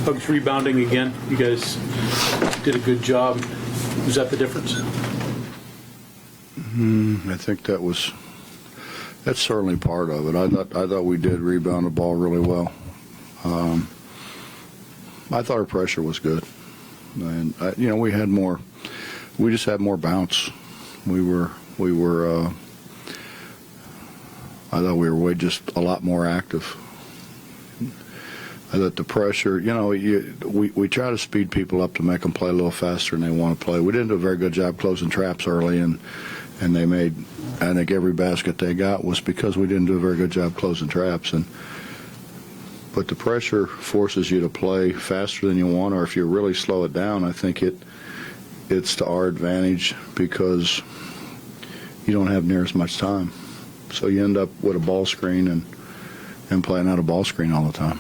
Huggins rebounding again. You guys did a good job. Was that the difference? I think that's certainly part of it. I thought we did rebound the ball really well. I thought our pressure was good, and we just had more bounce. I thought we were just a lot more active. I thought the pressure, we try to speed people up to make them play a little faster than they want to play. We didn't do a very good job closing traps early, and they made, I think every basket they got was because we didn't do a very good job closing traps. But the pressure forces you to play faster than you want, or if you really slow it down, I think it's to our advantage because you don't have near as much time. So you end up with a ball screen and playing out a ball screen all the time.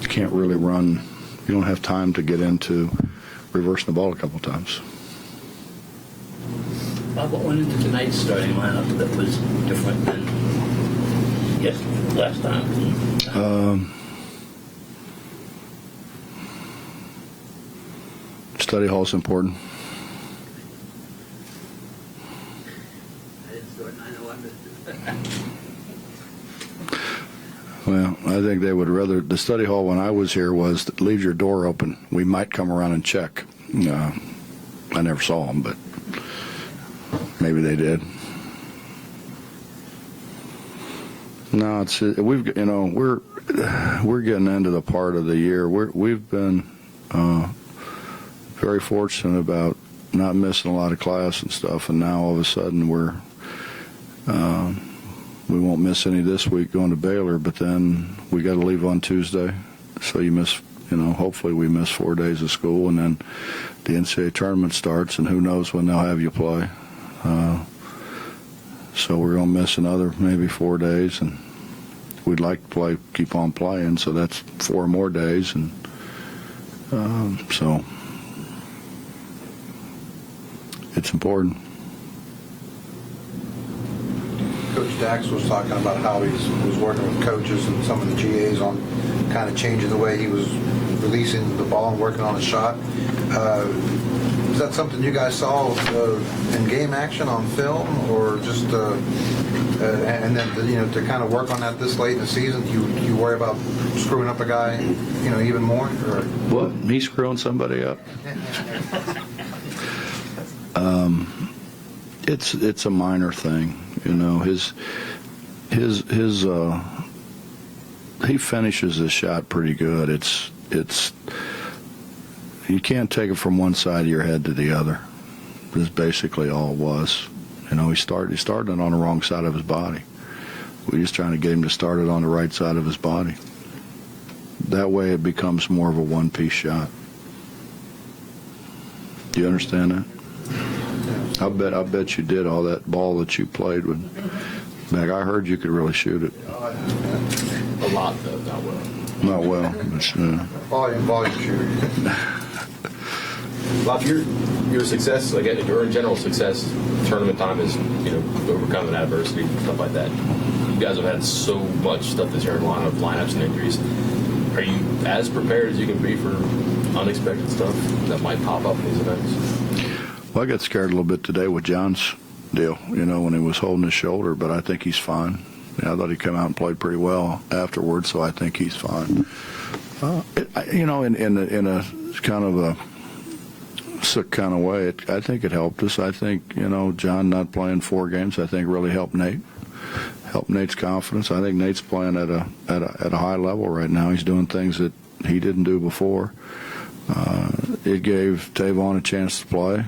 You can't really run. You don't have time to get into reversing the ball a couple times. Bob, what went into tonight's starting lineup that was different than last time? Study hall is important. Well, I think they would rather, the study hall when I was here was leave your door open. We might come around and check. I never saw them, but maybe they did. No, we're getting into the part of the year. We've been very fortunate about not missing a lot of class and stuff, and now all of a sudden we won't miss any this week going to Baylor, but then we got to leave on Tuesday, so you miss. Hopefully we miss 4 days of school, and then the NCAA tournament starts, and who knows when they'll have you play. So we're going to miss another maybe 4 days, and we'd like to keep on playing, so that's 4 more days, and so it's important. Coach Dax was talking about how he was working with coaches and some of the GAs on kind of changing the way he was releasing the ball and working on a shot. Is that something you guys saw in game action on film, or just and then to kind of work on that this late in the season? You worry about screwing up a guy, even more? Or? What? Me screwing somebody up? It's a minor thing, he finishes his shot pretty good. It's you can't take it from one side of your head to the other. That's basically all it was. He started it on the wrong side of his body. We're just trying to get him to start it on the right side of his body. That way it becomes more of a one-piece shot. Do you understand that? I bet you did all that ball that you played with. Like, I heard you could really shoot it. A lot, though, not well. Not well, but volume shooter. Bob, your success, like your in general success, tournament time is overcoming adversity and stuff like that. You guys have had so much stuff this year in lineups and injuries. Are you as prepared as you can be for unexpected stuff that might pop up in these events? Well, I got scared a little bit today with John's deal, when he was holding his shoulder, but I think he's fine. I thought he came out and played pretty well afterwards, so I think he's fine. In a kind of a sick kind of way, I think it helped us. I think, John not playing 4 games, I think really helped Nate. Helped Nate's confidence. I think Nate's playing at a high level right now. He's doing things that he didn't do before. It gave Tavon a chance to play.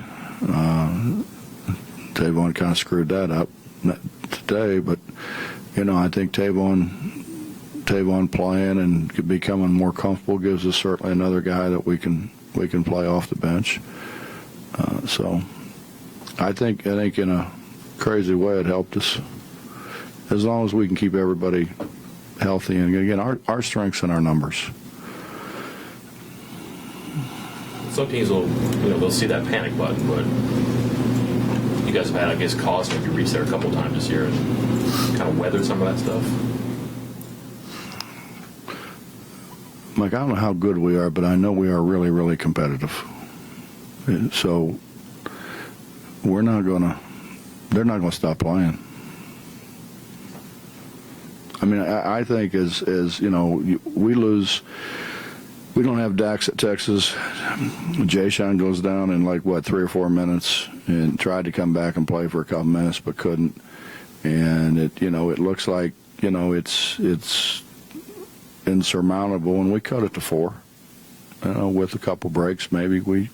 Tavon kind of screwed that up today, but I think Tavon playing and becoming more comfortable gives us certainly another guy that we can play off the bench. So I think in a crazy way it helped us. As long as we can keep everybody healthy, and again, our strengths and our numbers. Some teams will, they'll see that panic button, but you guys have had, I guess, cause to maybe reach there a couple times this year and kind of weathered some of that stuff. Mike, I don't know how good we are, but I know we are really, really competitive. So they're not going to stop playing. I mean, I think as we lose, we don't have Dax at Texas. Jay Sean goes down in 3 or 4 minutes and tried to come back and play for a couple minutes but couldn't. And it looks like, it's insurmountable, and we cut it to 4. With a couple breaks, maybe we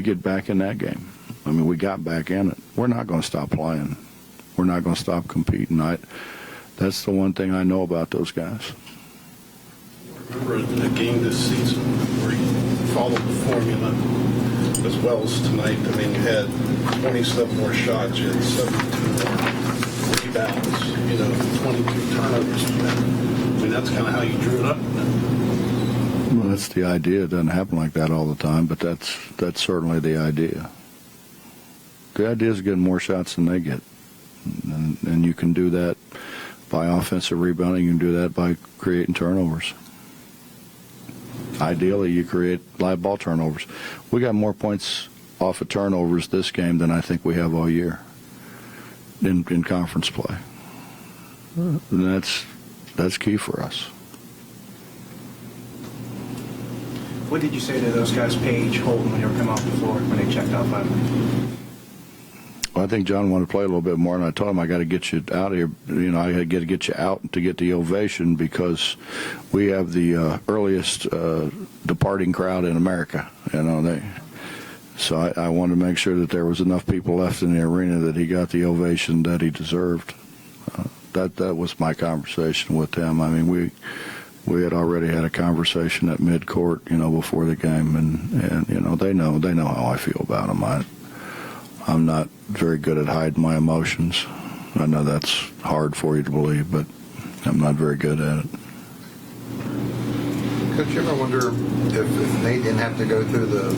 get back in that game. I mean, we got back in it. We're not going to stop playing. We're not going to stop competing. That's the one thing I know about those guys. Remember a game this season where you followed the formula as well as tonight. I mean, you had 27 more shots, you had 72 more rebounds, 22 turnovers. I mean, that's kind of how you drew it up. Well, that's the idea. It doesn't happen like that all the time, but that's certainly the idea. The idea is getting more shots than they get. And you can do that by offensive rebounding. You can do that by creating turnovers. Ideally, you create live ball turnovers. We got more points off of turnovers this game than I think we have all year in conference play. And that's key for us. What did you say to those guys, Page, Holton, when they were coming off the floor, when they checked out finally? Well, I think John wanted to play a little bit more, and I told him I got to get you out of here. I got to get you out to get the ovation because we have the earliest departing crowd in America. So I wanted to make sure that there was enough people left in the arena that he got the ovation that he deserved. That was my conversation with them. I mean, we had already had a conversation at midcourt, before the game, and they know how I feel about them. I'm not very good at hiding my emotions. I know that's hard for you to believe, but I'm not very good at it. Could you ever wonder if Nate didn't have to go through the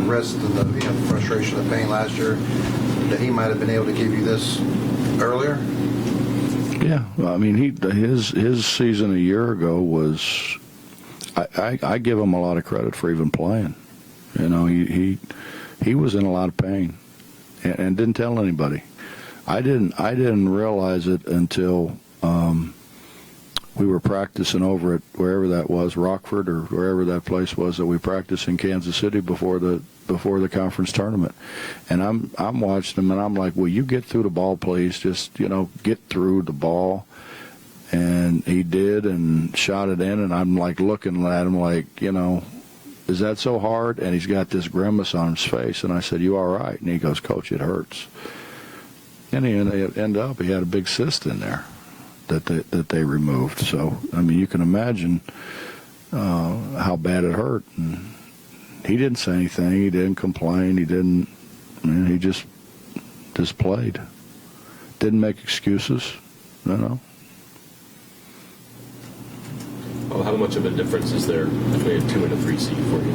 rest and the frustration and pain last year, that he might have been able to give you this earlier? Yeah, I mean, his season a year ago was. I give him a lot of credit for even playing. He was in a lot of pain, and didn't tell anybody. I didn't realize it until we were practicing over at wherever that was, Rockford or wherever that place was that we practiced in Kansas City before the conference tournament. And I'm watching him, and I'm like, will you get through the ball, please? Just, get through the ball. And he did and shot it in, and I'm like looking at him like, is that so hard? And he's got this grimace on his face. And I said, you all right? And he goes, Coach, it hurts. And he ended up, he had a big cyst in there that they removed. So, I mean, you can imagine how bad it hurt. And he didn't say anything. He didn't complain. He just played. Didn't make excuses, Well, how much of a difference is there between a 2 and a 3 seed for you?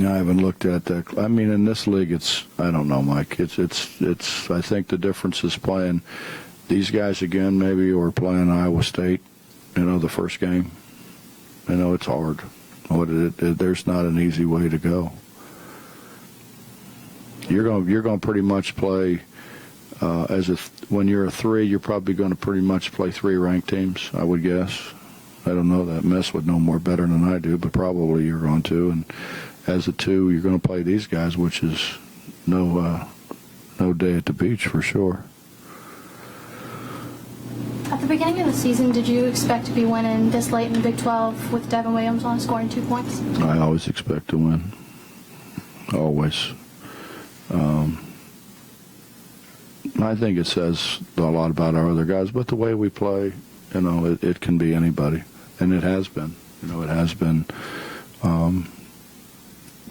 I haven't looked at that. I mean, in this league, I don't know, Mike. It's. I think the difference is playing these guys again, maybe, or playing Iowa State, the first game. It's hard. There's not an easy way to go. You're going to pretty much play when you're a 3, you're probably going to pretty much play 3 ranked teams, I would guess. I don't know that. Mess would know more better than I do, but probably you're going to. And as a 2, you're going to play these guys, which is no day at the beach for sure. At the beginning of the season, did you expect to be winning this late in the Big 12 with Devin Williams on scoring 2 points? I always expect to win. Always. I think it says a lot about our other guys, but the way we play, it can be anybody, and it has been. It has been.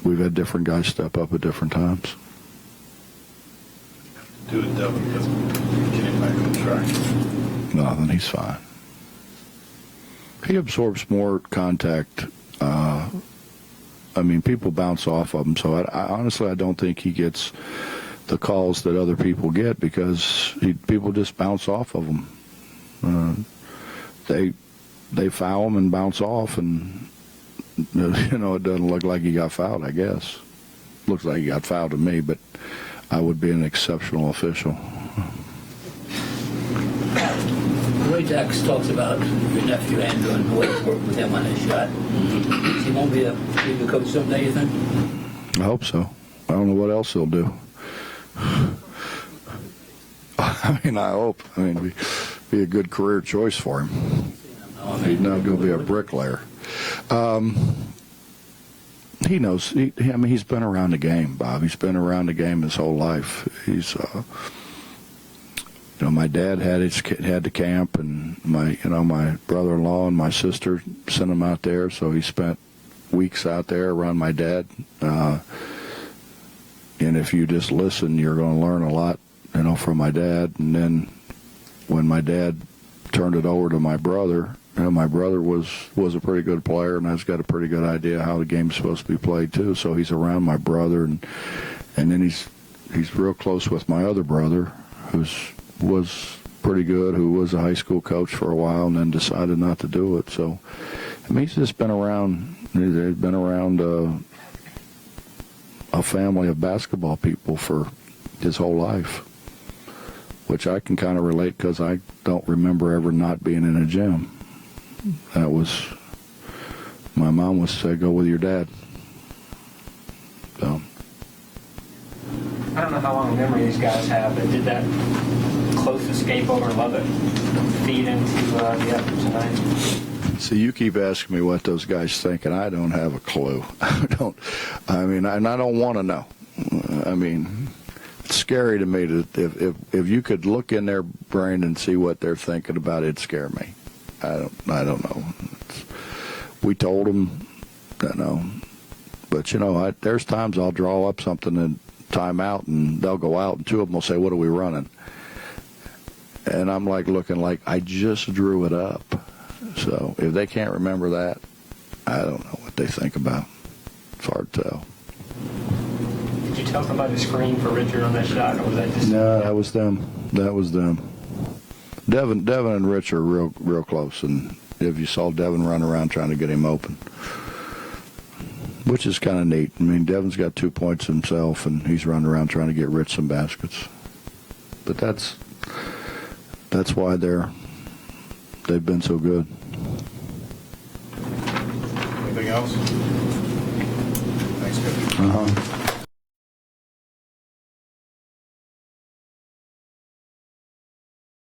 We've had different guys step up at different times. Do it, Devin, get him back on track. No, then he's fine. He absorbs more contact. People bounce off of him, so I honestly, I don't think he gets the calls that other people get because people just bounce off of him. they foul him and bounce off, and it doesn't look like he got fouled. I guess looks like he got fouled to me, but I would be an exceptional official. The way Dax talks about your nephew Andrew and the way you work with him on his shot, he won't be a good coach someday, you think? I hope so. I don't know what else he'll do. I mean, I hope. I mean, be a good career choice for him. He's not going to be a bricklayer. He knows. I mean, he's been around the game, Bob. He's been around the game his whole life. He's, my dad had the camp, and my brother-in-law and my sister sent him out there, so he spent weeks out there around my dad. And if you just listen, you're going to learn a lot, from my dad. And then when my dad turned it over to my brother, my brother was a pretty good player, and I've got a pretty good idea how the game's supposed to be played too. So he's around my brother, and then he's real close with my other brother, was pretty good, who was a high school coach for a while, and then decided not to do it. So, I mean, he's just been around. He's been around a family of basketball people for his whole life, which I can kind of relate because I don't remember ever not being in a gym. That was, my mom would say, go with your dad. So. I don't know how long a memory these guys have, but did that close escape over Lubbock feed into the effort tonight? See, you keep asking me what those guys think, and I don't have a clue. I don't want to know. I mean, it's scary to me that if you could look in their brain and see what they're thinking about, it'd scare me. I don't know. We told them, but there's times I'll draw up something in timeout, and they'll go out, and two of them will say, "What are we running?" And I'm looking like I just drew it up. So if they can't remember that, I don't know what they think about. It's hard to tell. Did you tell somebody to screen for Richard on that shot, or was that just... No, that was them. Devin and Rich are real close, and if you saw Devin run around trying to get him open, which is kind of neat. I mean, Devin's got 2 points himself, and he's running around trying to get Rich some baskets. But that's why they've been so good. Anything else? Thanks, Coach. Uh-huh.